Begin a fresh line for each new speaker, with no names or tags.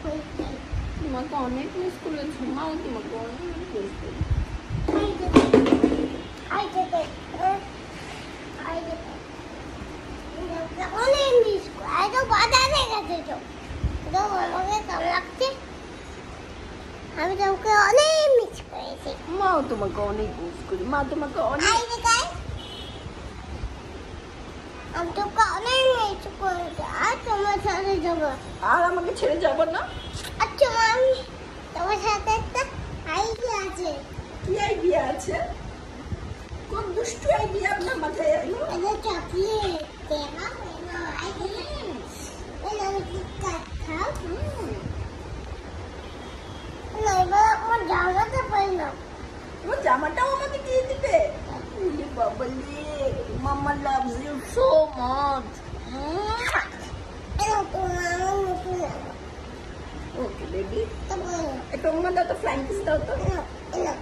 তোমাকে অনেক মিস করেছি মাও, তোমাকে অনেক মিস করেছি।
আমি তোমাকে অনেক মিস করেছি।
মাও তোমাকে অনেক মিস করি, মা তোমাকে অনেক।
আমি তোকে অনেক মিস করেছি, আর তোমার সাথে যাবো।
আর আমাকে ছেড়ে যাব না।
আচ্ছা আমি তোমার সাথে একটা আইডিয়া আছে।
কি আইডিয়া আছে? কোন দুষ্টু আইডিয়া আপনার মাথায় এলো?
এটা চকলেট দেবা না আইডিয়া। এটা আমি কি খাও? না এবার আমার জামাটা পাই না।
তোমার জামাটাও আমাকে দিয়ে দিবে? ওরে বাবালে, মাম্মা লাভস ইউ সো মাচ।
এটা তোমার আমার নতুন জামা।
ওকে বেবি,
তারপর
একটু আমার দাও তো, ফ্লাইং কিস দাও তো।
না